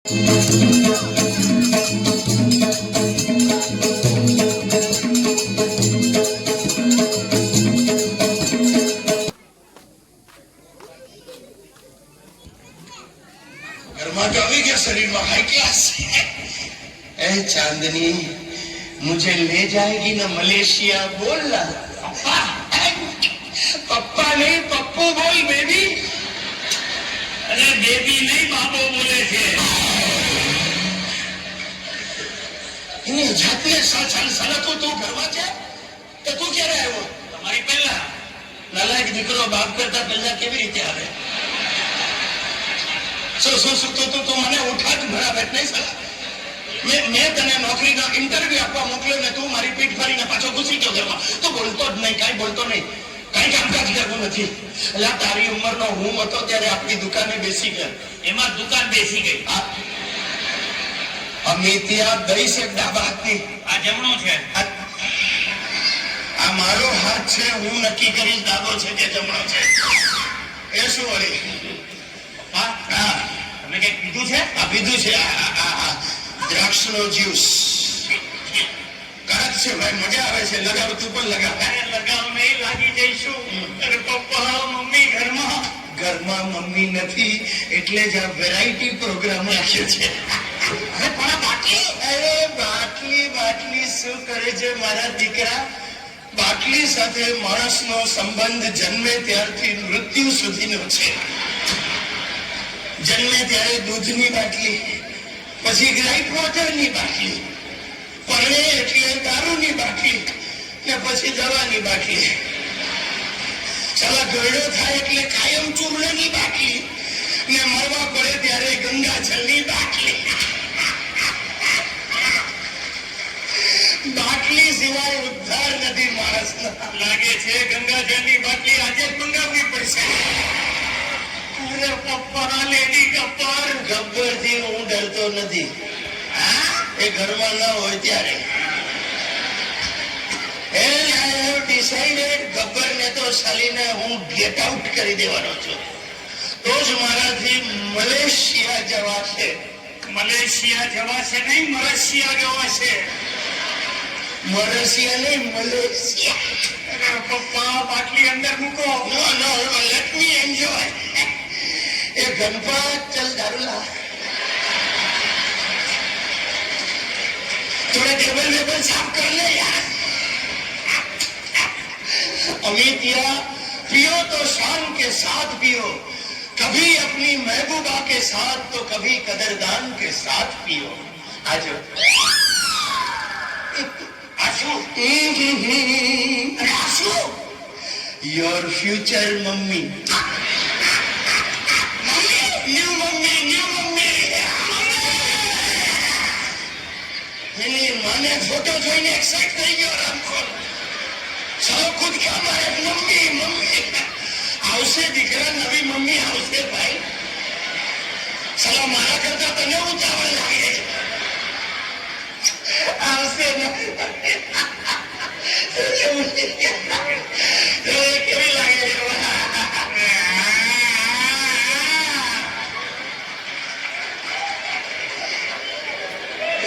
घरमा तो अभी क्या शरीर में हाई क्लास है। चांदनी मुझे ले जाएगी ना मलेशिया, बोल ना पप्पा। पप्पा नहीं पप्पू बोल बेबी। अरे बेबी नहीं बाबो बोले थे। इन्हें जाते साला तो तू घरमा છે તો તું ક્યારે આવ્યો? તમારી પહેલા નાલાયક દીકરો બાપ કરતા પહેલા કેવી રીતે આવે? તો મને ઉઠાટ બરાબર નહીં સાલા. મેં તને નોકરીનો ઇન્ટરવ્યુ આપવા મોકલ્યો ને તું મારી પીઠ ફરીને પાછો ઘૂસી ગયો ઘરમાં. તું બોલતો જ નહીં, કાંઈ બોલતો નહીં, કાંઈ કામકાજ કરવું નથી. એટલે તારી ઉંમરનો હું હતો ત્યારે આપણી દુકાને બેસી ગયા. એમાં દુકાન બેસી ગઈ. અમે ત્યાં દઈ છે ડાબા હાથની. આ જમણો છે. આ મારો હાથ છે, હું નક્કી કરીશ ડાબો છે કે જમણો છે. એ શું વળી? હા તમે કઈક પીધું છે? આ પીધું છે. દ્રાક્ષનો જ્યુસ કડક છે ભાઈ, મજા આવે છે. લગાવ, તું પણ લગાવ. લગાવ નહીં, લાગી જઈશું. અરે પપ્પા મમ્મી ઘરમાં મમ્મી નથી એટલે જ આ વેરાયટી પ્રોગ્રામ રાખ્યો છે. અરે પણ બાટલી, અરે બાટલી શું કરે છે મારા દીકરા? બાટલી સાથે માણસનો સંબંધ જન્મે ત્યારથી મૃત્યુ સુધીનો છે. જન્મે ત્યારે દૂધની બાટલી, પછી ગ્રાઇટ વોટરની બાટલી, પરણે એટલે દારૂની બાટલી, ને પછી દવાની બાટલી. ચાલા ગરડો થાય એટલે કાયમ ચૂર્ણની બાટલી, ને મરવા પડે ત્યારે ગંગાજળની બાટલી. બાટલી સિવાય ઉદ્ધાર નથી માણસનો. લાગે છે ગંગાજળની બાટલી આજે જ મંગાવવી પડશે. અરે પપ્પા લેડી ગબ્બર. ગબ્બરથી હું ડરતો નથી. એ ઘરમાં ન હોય ત્યારે. ગબ્બરને તો સાલીને હું ગેટ આઉટ કરી દેવાનો છું. તો જ મારાથી મલેશિયા જવાશે. મલેશિયા જવાશે નહીં, મરશિયા જવાશે. મરશિયા નહીં, મલેશિયા. પપ્પા બાટલી અંદર મૂકો. નો લેટ મી એન્જોય. એ ગણપત ચલ દારૂલા. थोड़े टेबल साफ कर ले यार. अमितिया पियो तो शान के साथ पियो, कभी अपनी महबूबा के साथ तो कभी कदरदान के साथ पियो. आजो Ashu Ashu your future mummy. New mummy એની માને ફોટો જોઈને એક્સાઇટ થઈ ગયો રામખોર. ચાલો ખુદ કા મારે મમ્મી આવશે દીકરા, નવી મમ્મી આવશે ભાઈ. ચાલો મારા કરતા તને ઉતાવળ લાગે. આવશે કેવી લાગે?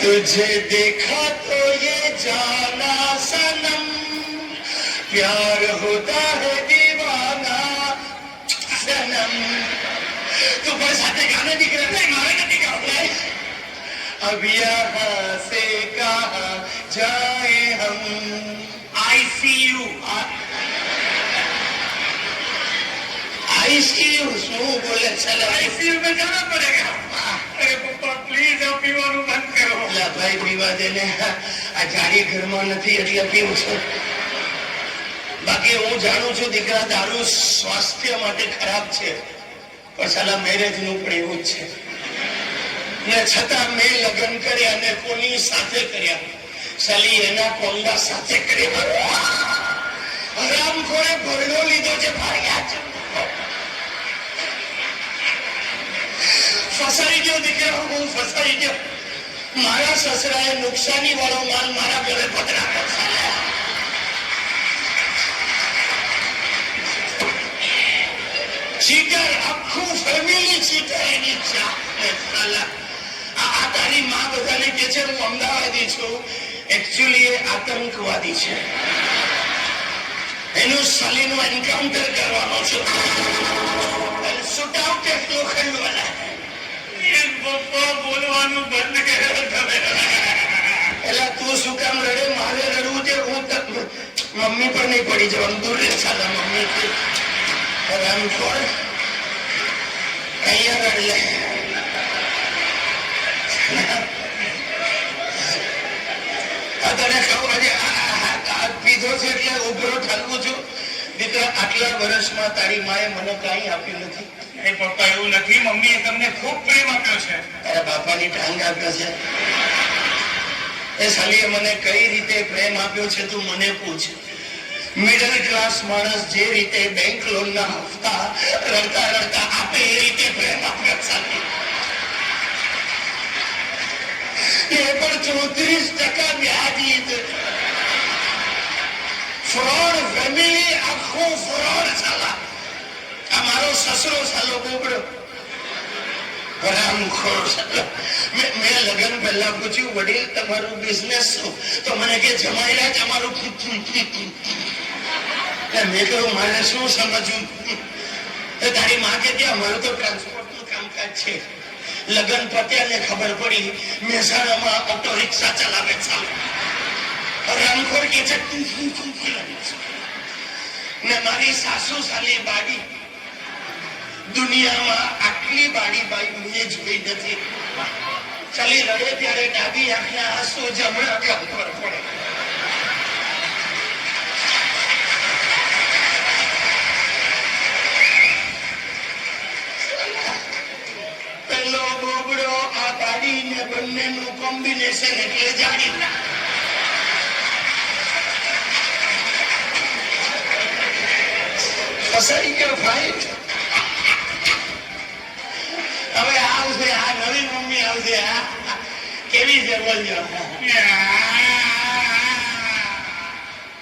तुझे देखा तो ये जाना सनम, प्यार होता है दीवाना सनम. तू पर साथे गाने दिख रहे थे, मारे नहीं गाओ. अब यहाँ से कहाँ जाए हम. ICU શું બોલે? ચલો ICU में जाना पड़ेगा. अरे पप्पा प्लीज आप पीવાનું બંધ કરો. લા ભાઈ પીવા દે ને, આ જાડી ઘરમાં નથી એટલે પીવું છું. બાકી હું જાણું છું દીકરા દારૂ સ્વાસ્થ્ય માટે ખરાબ છે, પણ સાલા મેરેજ નું પણ એવું જ છે. ને છતાં મેં લગ્ન કર્યા ને કોની સાથે કર્યા? સાલી એના કોંડા સાથે કર્યા. હરામખોરે ભરડો લીધો છે ભાગ્યા છે. ફસાઈ ગયો દીકરા, હું ફસાઈ ગયો. મારા સસરાએ નુકસાની વાળો માલ મારા ઘરે પધરાવ્યો. ચીટર, આખું ફેમિલી ચીટર એની ચાલે. કે છે હું અમદાવાદી છું, એકચ્યુઅલી એ આતંકવાદી છે. એનું સલીનું એન્કાઉન્ટર કરવાનો છું. શૂટ આઉટ એટલું ખંડવાના. પપ્પા બોલવાનું બંધ કર્યો તમે. એટલે તું શું કામ રડે? મારે રડવું છે. હું મમ્મી પર નહીં પડી જવાનું. દૂર રે સાલા મમ્મી. આમ છોડ અહીંયા રડ લે. તને કહું આજે પીધો છે એટલે ઉભરો ઠાલવું છું. દીકરા આટલા વર્ષમાં તારી માએ મને કઈ આપ્યું નથી. એ પપ્પા એવું નથી, મમ્મીએ તમને ખૂબ પ્રેમ આપ્યો છે. તારા બાપાની ટાંગ આપ્યો છે. એ સાલીએ મને કઈ રીતે પ્રેમ આપ્યો છે તું મને પૂછ. મિડલ ક્લાસ માણસ જે રીતે બેંક લોન ના હપ્તા રડતા રડતા આપે એ રીતે પ્રેમ આપ્યો સાલી. એ પણ 34% વ્યાજ. ફ્રોડ ફેમિલી, આખું ફ્રોડ સાલા. આ મારો સસરો સાલો બોબડો મેં લગ્ન પહેલા પૂછ્યું વડીલ તમારું બિઝનેસ શું? તો મને કે જમાઈલા તમારું. મેં કહ્યું મારે શું સમજવું? તારી માં કે અમારું તો ટ્રાન્સપોર્ટ નું કામકાજ છે. લગ્ન પત્યા ને ખબર પડી મહેસાણામાં ઓટો રિક્ષા ચલાવે ચાલે. રામખોર કે છે ને મારી સાસુ સાલી બાડી. દુનિયામાં આટલી બાડી બાઈ મેં જોઈ નથી. ચાલી રડે ત્યારે ડાબી આંખના આંસુ જમણા કામ પર પડે. પેલો બોબડો આ બાડી ને બંનેનું કોમ્બિનેશન એટલે જાણી. ફસાઈ ગયો ભાઈ. હવે આવશે આ નવી મમ્મી આવશે. કેવી છે બોલજો.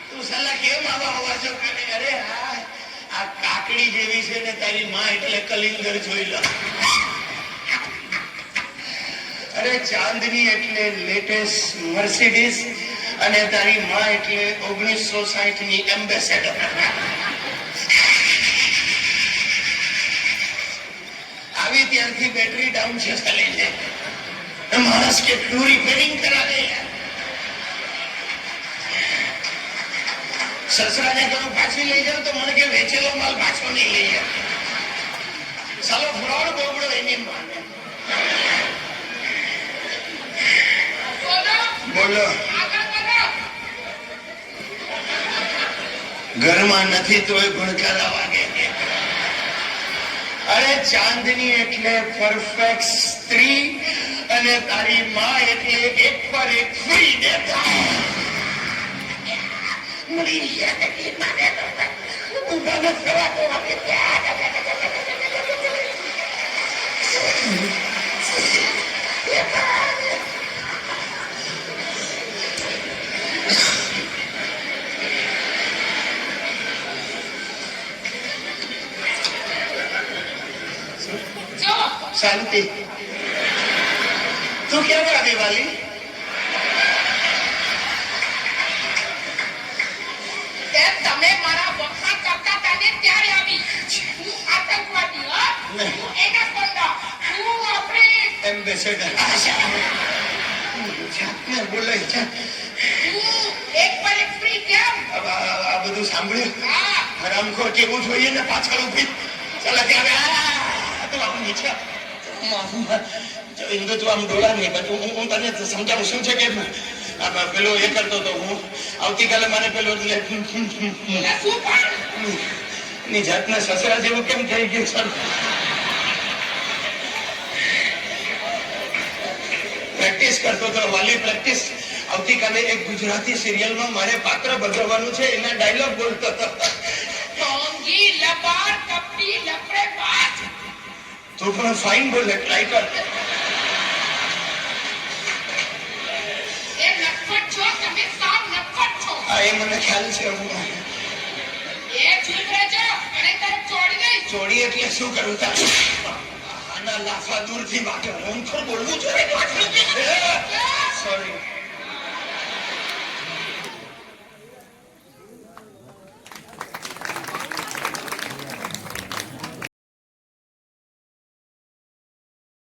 તું સાલા કેમ આવા અવાજો કરે? અરે આ કાકડી જેવી છે ને તારી માં એટલે કલિંગર જોઈ લો. અરે ચાંદની એટલે લેટેસ્ટ મર્સિડીઝ અને તારી માં એટલે 1960 ની એમ્બેસેડર. આવી ત્યારથી બેટરી ડાઉન છે ચાલી છે. માણસ કેટલું રિપેરિંગ કરાવે. સસરાને કહું પાછી લઈ જાવ તો મને કે વેચેલો માલ પાછો નહીં લઈ જાય. ચાલો ફ્રોડ બોબડો એની માને. બોલો. ઘરમાં નથી તોય ભણકારા વાગે. અરે ચાંદની એટલે પરફેક્ટ સ્ત્રી અને તારી માં એટલે એક પર એક ફ્રી દેતા. શાંતિ. તું ક્યારે આવી વાલી? તમે મારા વખાણ કરતા હતા ને ત્યારે આવી. હું આતંકવાદી એના કોંડા હું આપણી એમ્બેસેડર બોલાય છે. એક પર એક ફ્રી કેમ? આ બધું સાંભળ્યું? હરામખોર કેવું જોઈએ ને પાછળ ઉભી. ચાલો ત્યાં તો આવું નીચે હિન્દુત્વ આમ ડોળા નહીં. બધું હું તને સમજાવું શું છે કે પેલો એ કરતો હતો. હું આવતીકાલે મને પેલો ની જાતના સસરા જેવું કેમ થઈ ગયું સર? પ્રેક્ટિસ કરતો હતો વાલી પ્રેક્ટિસ. આવતીકાલે એક ગુજરાતી સિરિયલમાં મારે પાત્ર ભજવવાનું છે. એના ડાયલોગ બોલતો હતો. તું પણ ફાઇન બોલે. ટ્રાય કર. એ મને ખ્યાલ છે. ચોરી એટલે શું કરું? આના લાફા દૂરથી વાગે. હું તો બોલવું જોઈએ.